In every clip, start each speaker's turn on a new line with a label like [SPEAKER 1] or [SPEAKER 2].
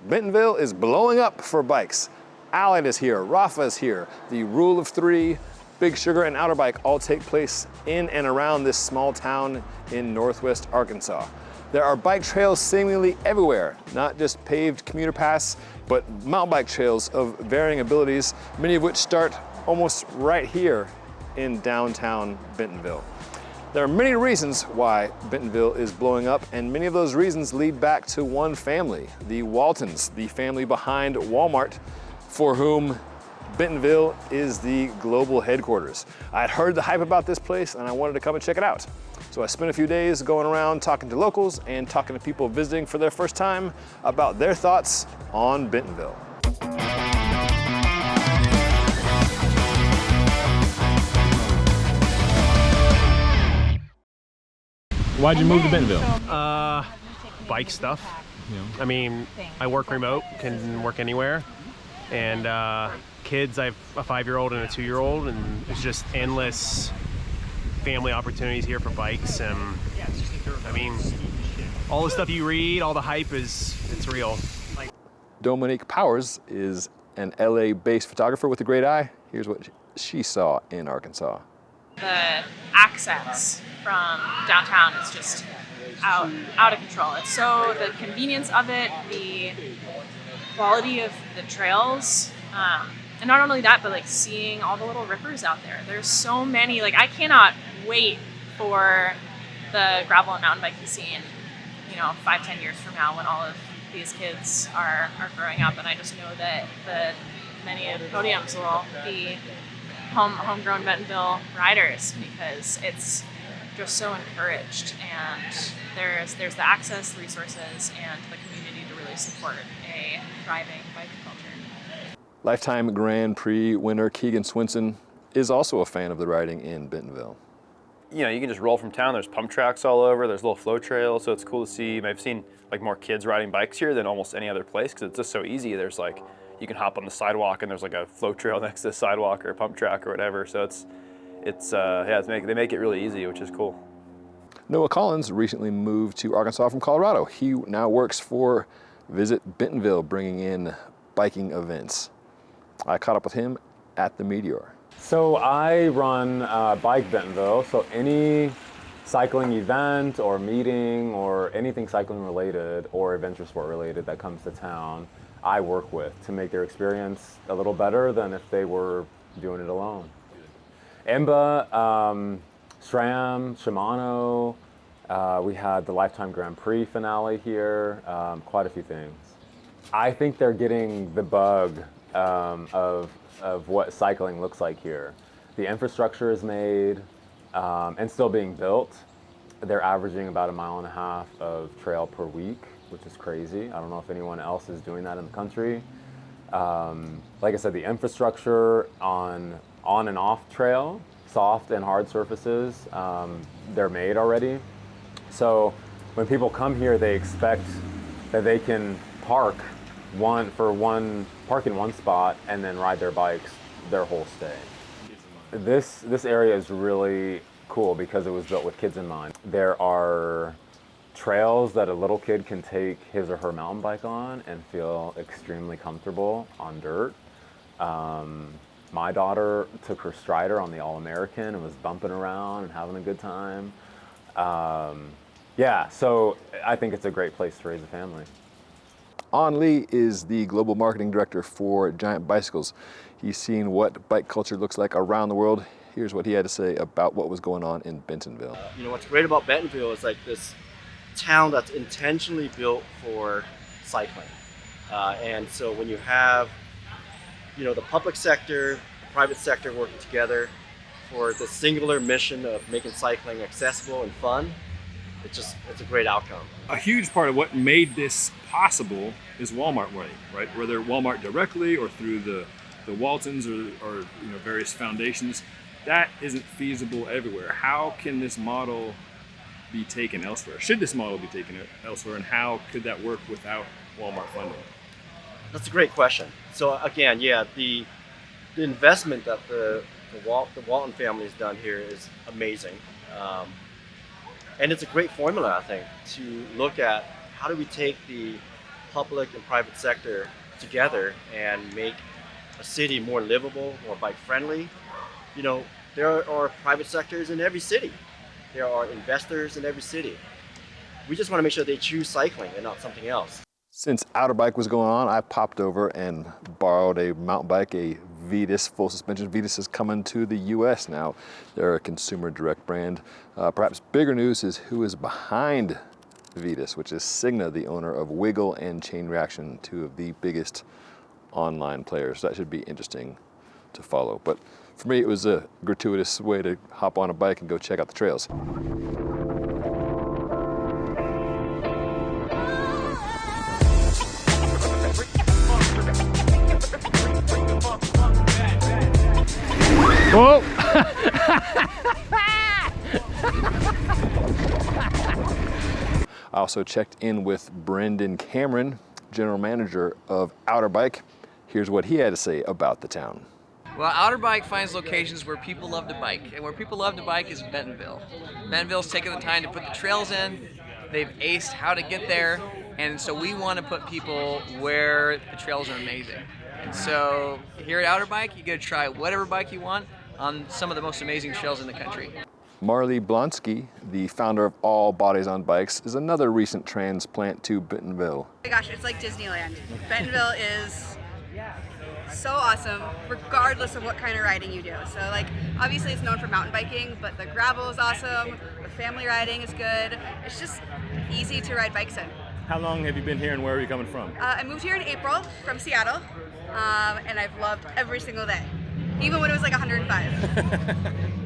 [SPEAKER 1] Bentonville is blowing up for bikes. Allied is here, Rafa is here. The Rule of Three, Big Sugar, and Outer Bike all take place in and around this small town in northwest Arkansas. There are bike trails seemingly everywhere, not just paved commuter paths, but mountain bike trails of varying abilities, many of which start almost right here in downtown Bentonville. There are many reasons why Bentonville is blowing up, and many of those reasons lead back to one family, the Waltons, the family behind Walmart, for whom Bentonville is the global headquarters. I had heard the hype about this place and I wanted to come and check it out. So I spent a few days going around talking to locals and talking to people visiting for their first time about their thoughts on Bentonville. Why'd you move to Bentonville?
[SPEAKER 2] Bike stuff. I mean, I work remote, can work anywhere. And kids, I have a 5-year-old and a 2-year-old, and it's just endless family opportunities here for bikes. And I mean, all the stuff you read, all the hype it's real.
[SPEAKER 1] Dominique Powers is an LA-based photographer with a great eye. Here's what she saw in Arkansas.
[SPEAKER 3] The access from downtown is just out of control. It's so, the convenience of it, the quality of the trails, and not only that, but like seeing all the little rippers out there. There's so many, like I cannot wait for the gravel and mountain biking scene, 5-10 years from now when all of these kids are growing up, and I just know that many of the podiums will be homegrown Bentonville riders, because it's just so encouraged, and there's the access, the resources, and the community to really support a thriving bike culture.
[SPEAKER 1] Lifetime Grand Prix winner Keegan Swinson is also a fan of the riding in Bentonville.
[SPEAKER 4] You can just roll from town. There's pump tracks all over. There's little flow trails, so it's cool to see. I've seen like more kids riding bikes here than almost any other place, because it's just so easy. There's like, you can hop on the sidewalk and there's like a flow trail next to the sidewalk or a pump track or whatever. So they make it really easy, which is cool.
[SPEAKER 1] Noah Collins recently moved to Arkansas from Colorado. He now works for Visit Bentonville, bringing in biking events. I caught up with him at the Meteor.
[SPEAKER 5] So I run Bike Bentonville, so any cycling event or meeting or anything cycling related or adventure sport related that comes to town, I work with to make their experience a little better than if they were doing it alone. IMBA, SRAM, Shimano, we had the Lifetime Grand Prix finale here, quite a few things. I think they're getting the bug of what cycling looks like here. The infrastructure is made and still being built. They're averaging about 1.5 miles of trail per week, which is crazy. I don't know if anyone else is doing that in the country. Like I said, the infrastructure on and off trail, soft and hard surfaces, they're made already. So when people come here, they expect that they can park in one spot and then ride their bikes their whole stay. This area is really cool because it was built with kids in mind. There are trails that a little kid can take his or her mountain bike on and feel extremely comfortable on dirt. My daughter took her Strider on the All-American and was bumping around and having a good time. So I think it's a great place to raise a family.
[SPEAKER 1] On Lee is the global marketing director for Giant Bicycles. He's seen what bike culture looks like around the world. Here's what he had to say about what was going on in Bentonville.
[SPEAKER 6] What's great about Bentonville is like this town that's intentionally built for cycling. And so when you have, the public sector, the private sector working together for the singular mission of making cycling accessible and fun, it's a great outcome.
[SPEAKER 7] A huge part of what made this possible is Walmart way, right? Whether Walmart directly or through the Waltons or various foundations, that isn't feasible everywhere. How can this model be taken elsewhere? Should this model be taken elsewhere, and how could that work without Walmart funding?
[SPEAKER 6] That's a great question. So again, the investment that the Walton family has done here is amazing. And it's a great formula, I think, to look at how do we take the public and private sector together and make a city more livable, more bike friendly. You know, there are private sectors in every city. There are investors in every city. We just want to make sure they choose cycling and not something else.
[SPEAKER 1] Since Outer Bike was going on, I popped over and borrowed a mountain bike, a Vetus full suspension. Vetus is coming to the US now. They're a consumer direct brand. Perhaps bigger news is who is behind Vetus, which is Signa, the owner of Wiggle and Chain Reaction, two of the biggest online players. So that should be interesting to follow. But for me, it was a gratuitous way to hop on a bike and go check out the trails.
[SPEAKER 2] Whoa!
[SPEAKER 1] I also checked in with Brendan Cameron, general manager of Outer Bike. Here's what he had to say about the town.
[SPEAKER 8] Well, Outer Bike finds locations where people love to bike, and where people love to bike is Bentonville. Bentonville's taken the time to put the trails in, they've aced how to get there, and so we want to put people where the trails are amazing. And so here at Outer Bike, you get to try whatever bike you want on some of the most amazing trails in the country.
[SPEAKER 1] Marley Blonsky, the founder of All Bodies on Bikes, is another recent transplant to Bentonville.
[SPEAKER 9] Oh my gosh, it's like Disneyland. Bentonville is so awesome, regardless of what kind of riding you do. So like, obviously it's known for mountain biking, but the gravel is awesome, the family riding is good. It's just easy to ride bikes in.
[SPEAKER 7] How long have you been here and where are you coming from?
[SPEAKER 9] I moved here in April from Seattle, and I've loved every single day, even when it was like 105.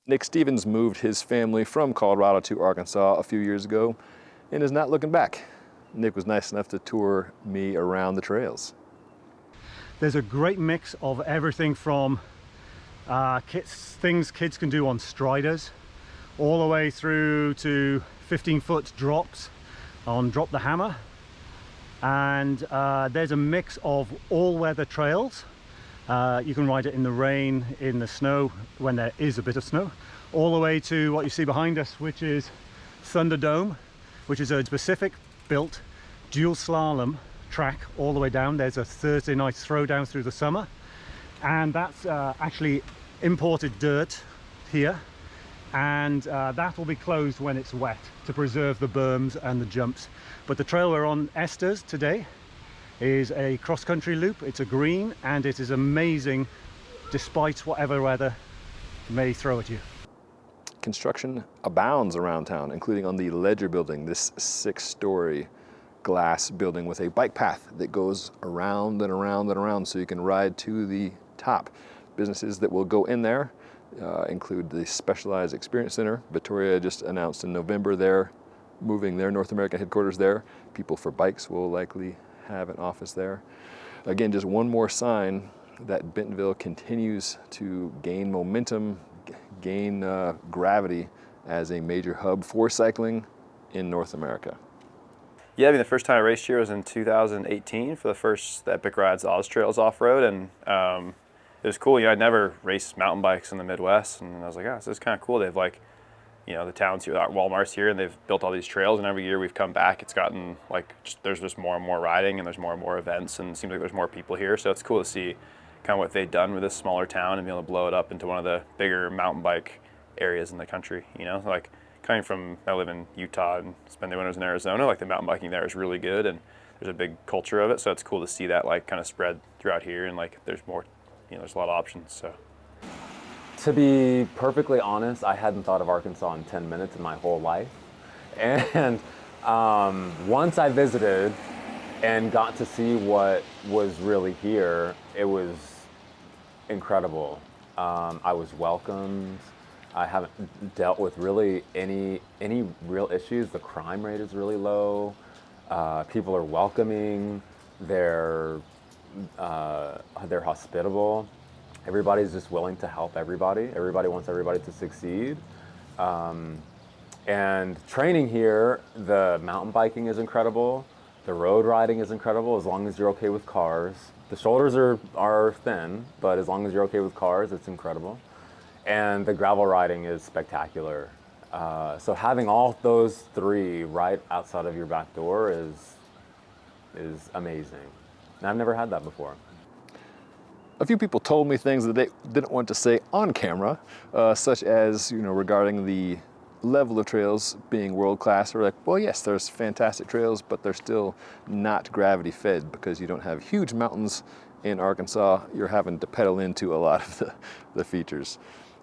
[SPEAKER 1] Nick Stevens moved his family from Colorado to Arkansas a few years ago and is not looking back. Nick was nice enough to tour me around the trails.
[SPEAKER 10] There's a great mix of everything from things kids can do on striders, all the way through to 15-foot drops on Drop the Hammer. And there's a mix of all-weather trails. You can ride it in the rain, in the snow, when there is a bit of snow, all the way to what you see behind us, which is Thunderdome, which is a Pacific-built dual slalom track all the way down. There's a Thursday night throwdown through the summer, and that's actually imported dirt here, and that will be closed when it's wet to preserve the berms and the jumps. But the trail we're on, Esther's, today is a cross-country loop. It's a green, and it is amazing despite whatever weather may throw at you.
[SPEAKER 1] Construction abounds around town, including on the Ledger building, this 6-story glass building with a bike path that goes around and around and around so you can ride to the top. Businesses that will go in there include the Specialized Experience Center. Victoria just announced in November they're moving their North American headquarters there. People for Bikes will likely have an office there. Again, just one more sign that Bentonville continues to gain momentum, gain gravity as a major hub for cycling in North America.
[SPEAKER 4] Yeah, I mean, the first time I raced here was in 2018 for the first Epic Rides Oz Trails off-road, and it was cool. You know, I'd never raced mountain bikes in the Midwest, and I was like, oh, this is kind of cool. They've like, you know, the towns here, Walmart's here, and they've built all these trails, and every year we've come back, it's gotten like, there's just more and more riding, and there's more and more events, and it seems like there's more people here, so it's cool to see kind of what they've done with this smaller town and be able to blow it up into one of the bigger mountain bike areas in the country, you know? Like, coming from, I live in Utah and spend the winters in Arizona, like the mountain biking there is really good, and there's a big culture of it, so it's cool to see that like kind of spread throughout here, and like there's more, you know, there's a lot of options, so.
[SPEAKER 5] To be perfectly honest, I hadn't thought of Arkansas in 10 minutes in my whole life. And once I visited and got to see what was really here, it was incredible. I was welcomed. I haven't dealt with really any real issues. The crime rate is really low. People are welcoming. They're hospitable. Everybody's just willing to help everybody. Everybody wants everybody to succeed. And training here, the mountain biking is incredible. The road riding is incredible as long as you're okay with cars. The shoulders are thin, but as long as you're okay with cars, it's incredible. And the gravel riding is spectacular. So having all those three right outside of your back door is amazing. And I've never had that before.
[SPEAKER 1] A few people told me things that they didn't want to say on camera, such as, regarding the level of trails being world-class. They're like, well, yes, there's fantastic trails, but they're still not gravity-fed because you don't have huge mountains in Arkansas. You're having to pedal into a lot of the features.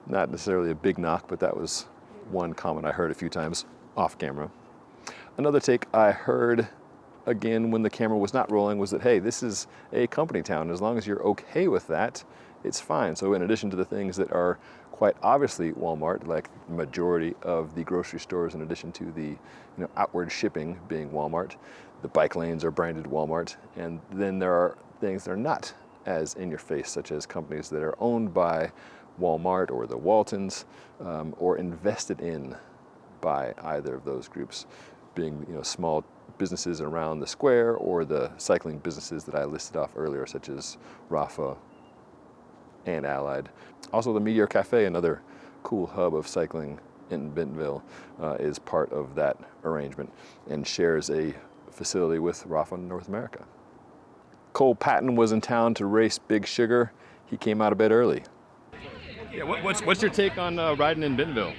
[SPEAKER 1] Not necessarily a big knock, but that was one comment I heard a few times off camera. Another take I heard, again, when the camera was not rolling, was that, hey, this is a company town. As long as you're okay with that, it's fine. So in addition to the things that are quite obviously Walmart, like the majority of the grocery stores, in addition to the outward shipping being Walmart, the bike lanes are branded Walmart. And then there are things that are not as in your face, such as companies that are owned by Walmart or the Waltons, or invested in by either of those groups, being small businesses around the square or the cycling businesses that I listed off earlier, such as Rafa and Allied. Also, the Meteor Cafe, another cool hub of cycling in Bentonville, is part of that arrangement and shares a facility with Rafa North America. Cole Patton was in town to race Big Sugar. He came out of bed early. Yeah, what's your take on riding in Bentonville?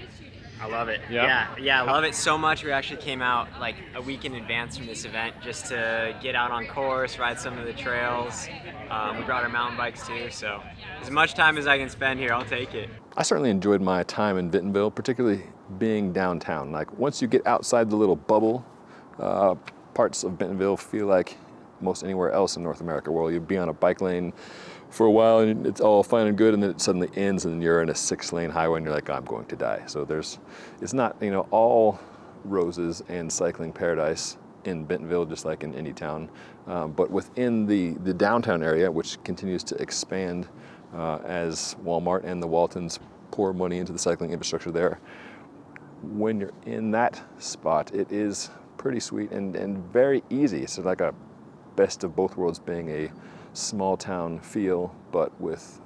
[SPEAKER 11] I love it.
[SPEAKER 1] Yeah?
[SPEAKER 11] Yeah, I love it so much. We actually came out like a week in advance from this event just to get out on course, ride some of the trails. We brought our mountain bikes too, so as much time as I can spend here, I'll take it.
[SPEAKER 1] I certainly enjoyed my time in Bentonville, particularly being downtown. Like, once you get outside the little bubble, parts of Bentonville feel like most anywhere else in North America, where you'd be on a bike lane for a while and it's all fine and good, and then it suddenly ends and you're in a 6-lane highway and you're like, I'm going to die. So it's not all roses and cycling paradise in Bentonville, just like in any town, but within the downtown area, which continues to expand as Walmart and the Waltons pour money into the cycling infrastructure there. When you're in that spot, it is pretty sweet and very easy. So like a best of both worlds, being a small town feel, but with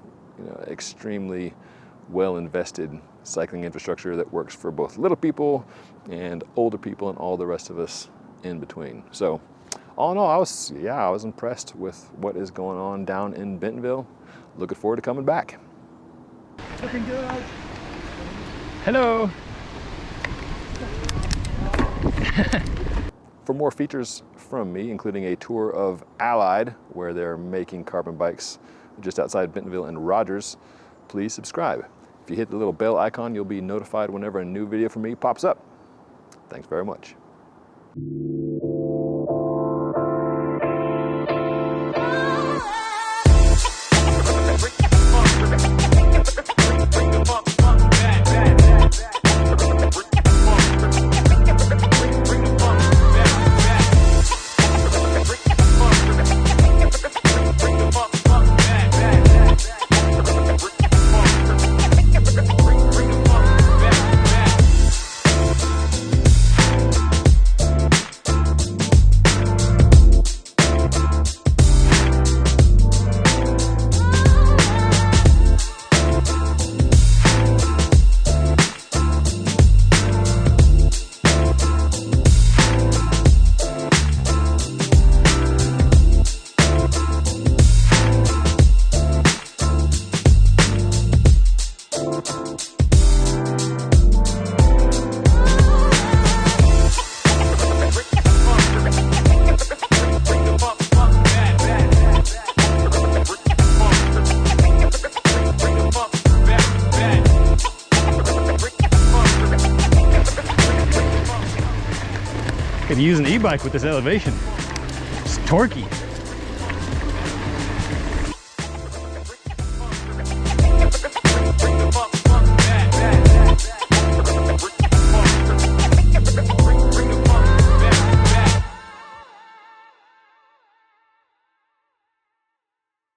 [SPEAKER 1] extremely well invested cycling infrastructure that works for both little people and older people and all the rest of us in between. So all in all, I was impressed with what is going on down in Bentonville. Looking forward to coming back.
[SPEAKER 10] Looking good.
[SPEAKER 1] Hello. For more features from me, including a tour of Allied, where they're making carbon bikes just outside Bentonville and Rogers, please subscribe. If you hit the little bell icon, you'll be notified whenever a new video from me pops up. Thanks very much.
[SPEAKER 10] Could use an e-bike with this elevation. It's torquey.